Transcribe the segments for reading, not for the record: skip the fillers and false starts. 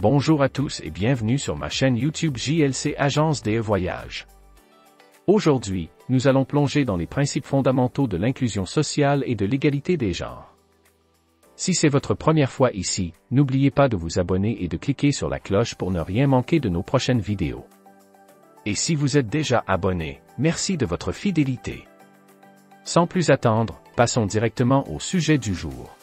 Bonjour à tous et bienvenue sur ma chaîne YouTube JLC Agence des Voyages. Aujourd'hui, nous allons plonger dans les principes fondamentaux de l'inclusion sociale et de l'égalité des genres. Si c'est votre première fois ici, n'oubliez pas de vous abonner et de cliquer sur la cloche pour ne rien manquer de nos prochaines vidéos. Et si vous êtes déjà abonné, merci de votre fidélité. Sans plus attendre, passons directement au sujet du jour.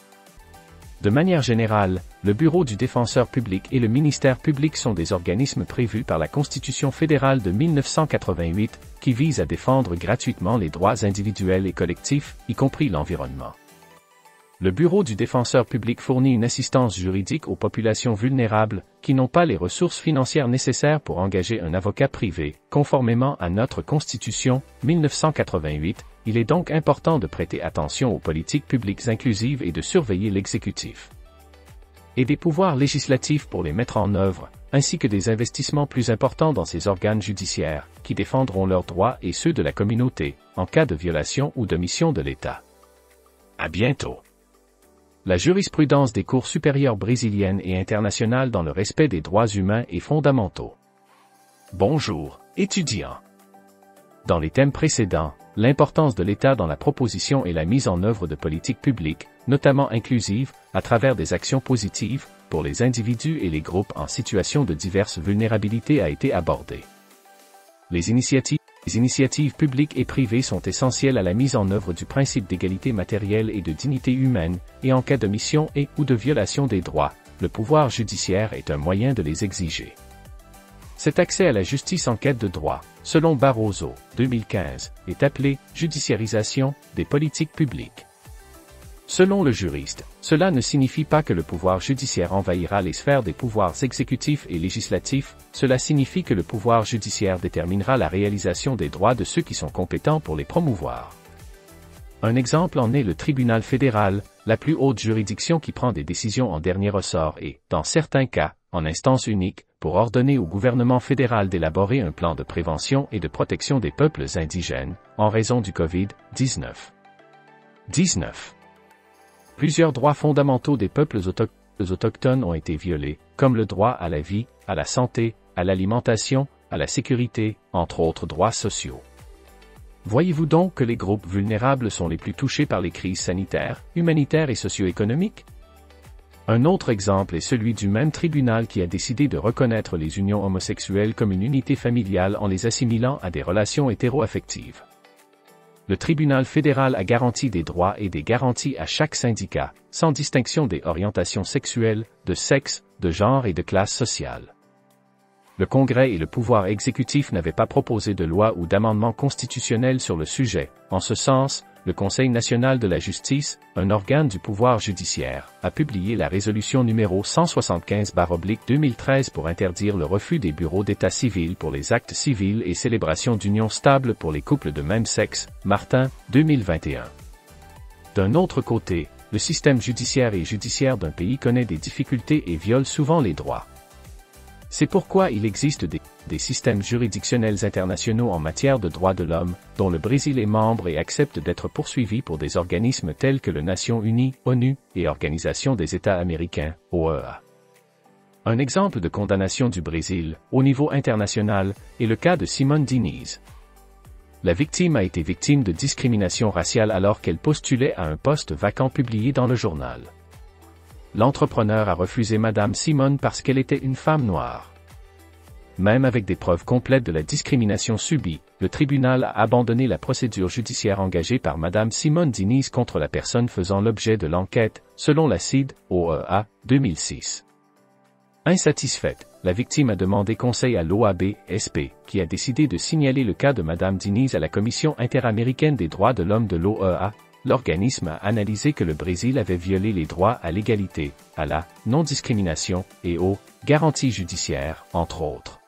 De manière générale, le Bureau du Défenseur public et le Ministère public sont des organismes prévus par la Constitution fédérale de 1988, qui visent à défendre gratuitement les droits individuels et collectifs, y compris l'environnement. Le Bureau du Défenseur public fournit une assistance juridique aux populations vulnérables, qui n'ont pas les ressources financières nécessaires pour engager un avocat privé, conformément à notre Constitution, 1988. Il est donc important de prêter attention aux politiques publiques inclusives et de surveiller l'exécutif. Et des pouvoirs législatifs pour les mettre en œuvre, ainsi que des investissements plus importants dans ces organes judiciaires, qui défendront leurs droits et ceux de la communauté, en cas de violation ou d'omission de l'État. À bientôt. La jurisprudence des cours supérieures brésiliennes et internationales dans le respect des droits humains et fondamentaux. Bonjour, étudiants. Dans les thèmes précédents, l'importance de l'État dans la proposition et la mise en œuvre de politiques publiques, notamment inclusives, à travers des actions positives, pour les individus et les groupes en situation de diverses vulnérabilités a été abordée. Les initiatives publiques et privées sont essentielles à la mise en œuvre du principe d'égalité matérielle et de dignité humaine, et en cas d'omission ou de violation des droits, le pouvoir judiciaire est un moyen de les exiger. Cet accès à la justice en quête de droit, selon Barroso, 2015, est appelé « judiciarisation » des politiques publiques. Selon le juriste, cela ne signifie pas que le pouvoir judiciaire envahira les sphères des pouvoirs exécutifs et législatifs, cela signifie que le pouvoir judiciaire déterminera la réalisation des droits de ceux qui sont compétents pour les promouvoir. Un exemple en est le tribunal fédéral, la plus haute juridiction qui prend des décisions en dernier ressort et, dans certains cas, en instance unique, pour ordonner au gouvernement fédéral d'élaborer un plan de prévention et de protection des peuples indigènes, en raison du Covid-19. Plusieurs droits fondamentaux des peuples autochtones ont été violés, comme le droit à la vie, à la santé, à l'alimentation, à la sécurité, entre autres droits sociaux. Voyez-vous donc que les groupes vulnérables sont les plus touchés par les crises sanitaires, humanitaires et socio-économiques? Un autre exemple est celui du même tribunal qui a décidé de reconnaître les unions homosexuelles comme une unité familiale en les assimilant à des relations hétéro-affectives. Le tribunal fédéral a garanti des droits et des garanties à chaque syndicat, sans distinction des orientations sexuelles, de sexe, de genre et de classe sociale. Le Congrès et le pouvoir exécutif n'avaient pas proposé de loi ou d'amendement constitutionnel sur le sujet. En ce sens, le Conseil national de la justice, un organe du pouvoir judiciaire, a publié la résolution numéro 175/2013 pour interdire le refus des bureaux d'état civil pour les actes civils et célébration d'unions stables pour les couples de même sexe, Martin, 2021. D'un autre côté, le système judiciaire d'un pays connaît des difficultés et viole souvent les droits. C'est pourquoi il existe des systèmes juridictionnels internationaux en matière de droits de l'homme, dont le Brésil est membre et accepte d'être poursuivi pour des organismes tels que les Nations Unies, ONU, et Organisation des États américains, OEA. Un exemple de condamnation du Brésil, au niveau international, est le cas de Simone Diniz. La victime a été victime de discrimination raciale alors qu'elle postulait à un poste vacant publié dans le journal. L'entrepreneur a refusé Madame Simone parce qu'elle était une femme noire. Même avec des preuves complètes de la discrimination subie, le tribunal a abandonné la procédure judiciaire engagée par Madame Simone Diniz contre la personne faisant l'objet de l'enquête, selon la CID, OEA, 2006. Insatisfaite, la victime a demandé conseil à l'OAB-SP, qui a décidé de signaler le cas de Madame Diniz à la Commission interaméricaine des droits de l'homme de l'OEA. L'organisme a analysé que le Brésil avait violé les droits à l'égalité, à la non-discrimination et aux garanties judiciaires, entre autres.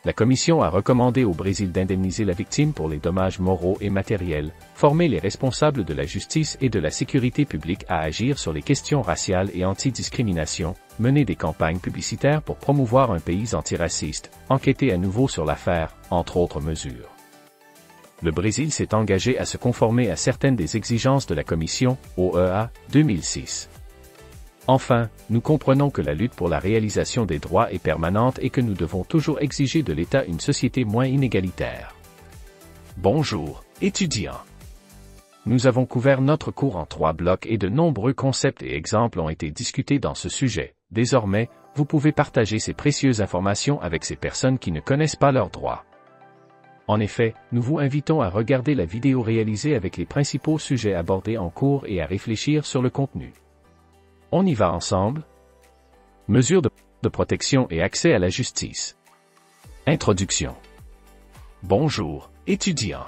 La Commission a recommandé au Brésil d'indemniser la victime pour les dommages moraux et matériels, former les responsables de la justice et de la sécurité publique à agir sur les questions raciales et anti-discrimination, mener des campagnes publicitaires pour promouvoir un pays antiraciste, enquêter à nouveau sur l'affaire, entre autres mesures. Le Brésil s'est engagé à se conformer à certaines des exigences de la Commission, OEA, 2006. Enfin, nous comprenons que la lutte pour la réalisation des droits est permanente et que nous devons toujours exiger de l'État une société moins inégalitaire. Bonjour, étudiants. Nous avons couvert notre cours en 3 blocs et de nombreux concepts et exemples ont été discutés dans ce sujet. Désormais, vous pouvez partager ces précieuses informations avec ces personnes qui ne connaissent pas leurs droits. En effet, nous vous invitons à regarder la vidéo réalisée avec les principaux sujets abordés en cours et à réfléchir sur le contenu. On y va ensemble? Mesures de protection et accès à la justice. Introduction. Bonjour, étudiants.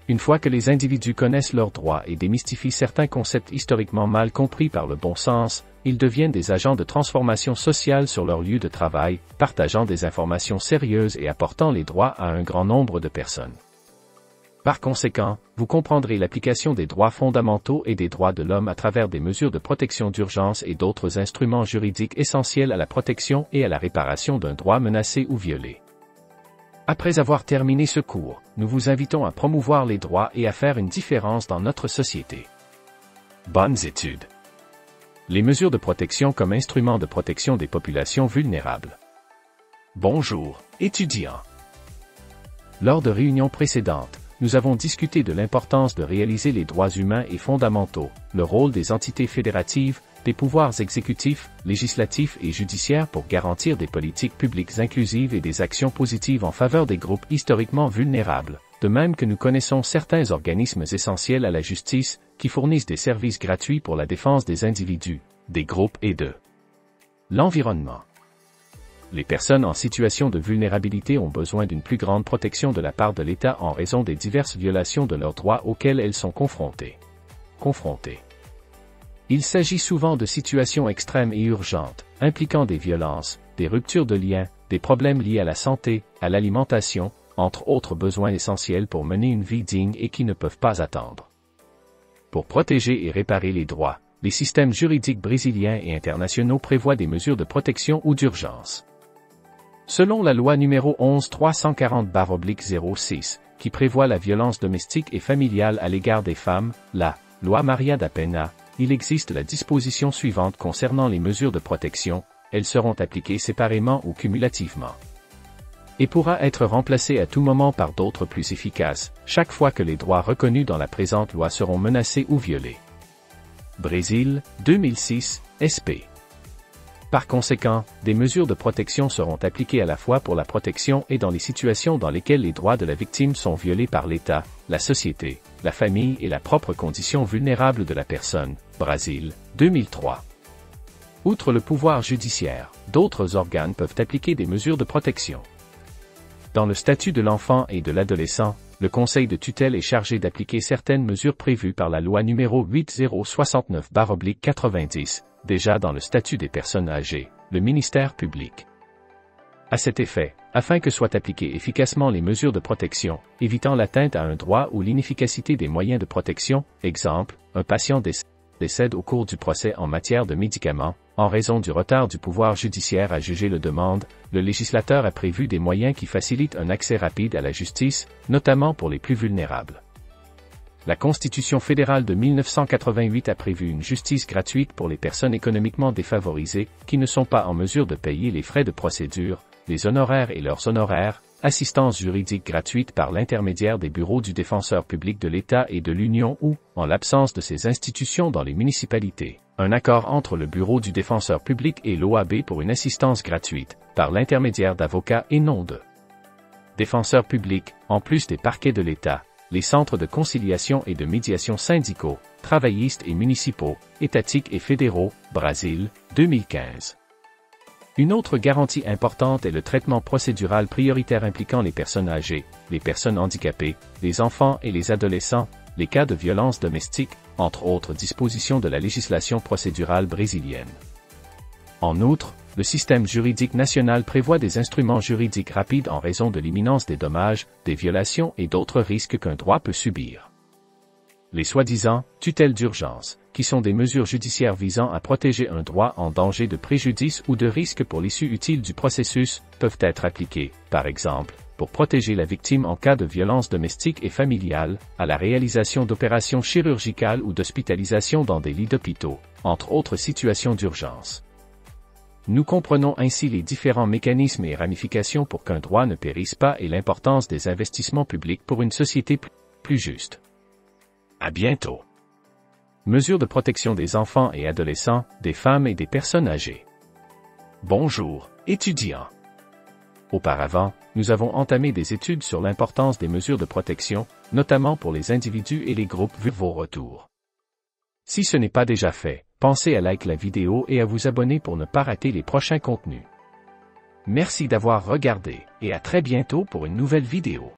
Une fois que les individus connaissent leurs droits et démystifient certains concepts historiquement mal compris par le bon sens, ils deviennent des agents de transformation sociale sur leur lieu de travail, partageant des informations sérieuses et apportant les droits à un grand nombre de personnes. Par conséquent, vous comprendrez l'application des droits fondamentaux et des droits de l'homme à travers des mesures de protection d'urgence et d'autres instruments juridiques essentiels à la protection et à la réparation d'un droit menacé ou violé. Après avoir terminé ce cours, nous vous invitons à promouvoir les droits et à faire une différence dans notre société. Bonnes études. Les mesures de protection comme instrument de protection des populations vulnérables. Bonjour, étudiants. Lors de réunions précédentes, nous avons discuté de l'importance de réaliser les droits humains et fondamentaux, le rôle des entités fédératives, des pouvoirs exécutifs, législatifs et judiciaires pour garantir des politiques publiques inclusives et des actions positives en faveur des groupes historiquement vulnérables, de même que nous connaissons certains organismes essentiels à la justice, qui fournissent des services gratuits pour la défense des individus, des groupes et de l'environnement. Les personnes en situation de vulnérabilité ont besoin d'une plus grande protection de la part de l'État en raison des diverses violations de leurs droits auxquelles elles sont confrontées. Il s'agit souvent de situations extrêmes et urgentes, impliquant des violences, des ruptures de liens, des problèmes liés à la santé, à l'alimentation, entre autres besoins essentiels pour mener une vie digne et qui ne peuvent pas attendre. Pour protéger et réparer les droits, les systèmes juridiques brésiliens et internationaux prévoient des mesures de protection ou d'urgence. Selon la loi numéro 11.340/06, qui prévoit la violence domestique et familiale à l'égard des femmes, la loi Maria da Penha, il existe la disposition suivante concernant les mesures de protection, elles seront appliquées séparément ou cumulativement. Et pourra être remplacée à tout moment par d'autres plus efficaces, chaque fois que les droits reconnus dans la présente loi seront menacés ou violés. Brésil, 2006, SP. Par conséquent, des mesures de protection seront appliquées à la fois pour la protection et dans les situations dans lesquelles les droits de la victime sont violés par l'État, la société, la famille et la propre condition vulnérable de la personne. Brésil, 2003. Outre le pouvoir judiciaire, d'autres organes peuvent appliquer des mesures de protection. Dans le statut de l'enfant et de l'adolescent, le Conseil de tutelle est chargé d'appliquer certaines mesures prévues par la loi numéro 8069/90, déjà dans le statut des personnes âgées, le ministère public. À cet effet, afin que soient appliquées efficacement les mesures de protection, évitant l'atteinte à un droit ou l'inefficacité des moyens de protection, exemple, un patient décède au cours du procès en matière de médicaments, en raison du retard du pouvoir judiciaire à juger le demande, le législateur a prévu des moyens qui facilitent un accès rapide à la justice, notamment pour les plus vulnérables. La Constitution fédérale de 1988 a prévu une justice gratuite pour les personnes économiquement défavorisées, qui ne sont pas en mesure de payer les frais de procédure, les honoraires et leurs honoraires, assistance juridique gratuite par l'intermédiaire des bureaux du défenseur public de l'État et de l'Union ou, en l'absence de ces institutions dans les municipalités, un accord entre le bureau du défenseur public et l'OAB pour une assistance gratuite, par l'intermédiaire d'avocats et non de défenseurs publics, en plus des parquets de l'État, les centres de conciliation et de médiation syndicaux, travaillistes et municipaux, étatiques et fédéraux, Brésil, 2015. Une autre garantie importante est le traitement procédural prioritaire impliquant les personnes âgées, les personnes handicapées, les enfants et les adolescents, les cas de violence domestique, entre autres dispositions de la législation procédurale brésilienne. En outre, le système juridique national prévoit des instruments juridiques rapides en raison de l'imminence des dommages, des violations et d'autres risques qu'un droit peut subir. Les soi-disant tutelles d'urgence, qui sont des mesures judiciaires visant à protéger un droit en danger de préjudice ou de risque pour l'issue utile du processus, peuvent être appliquées, par exemple, pour protéger la victime en cas de violence domestique et familiale, à la réalisation d'opérations chirurgicales ou d'hospitalisation dans des lits d'hôpitaux, entre autres situations d'urgence. Nous comprenons ainsi les différents mécanismes et ramifications pour qu'un droit ne périsse pas et l'importance des investissements publics pour une société plus juste. À bientôt. Mesures de protection des enfants et adolescents, des femmes et des personnes âgées. Bonjour, étudiants. Auparavant, nous avons entamé des études sur l'importance des mesures de protection, notamment pour les individus et les groupes vu vos retours. Si ce n'est pas déjà fait, pensez à liker la vidéo et à vous abonner pour ne pas rater les prochains contenus. Merci d'avoir regardé, et à très bientôt pour une nouvelle vidéo.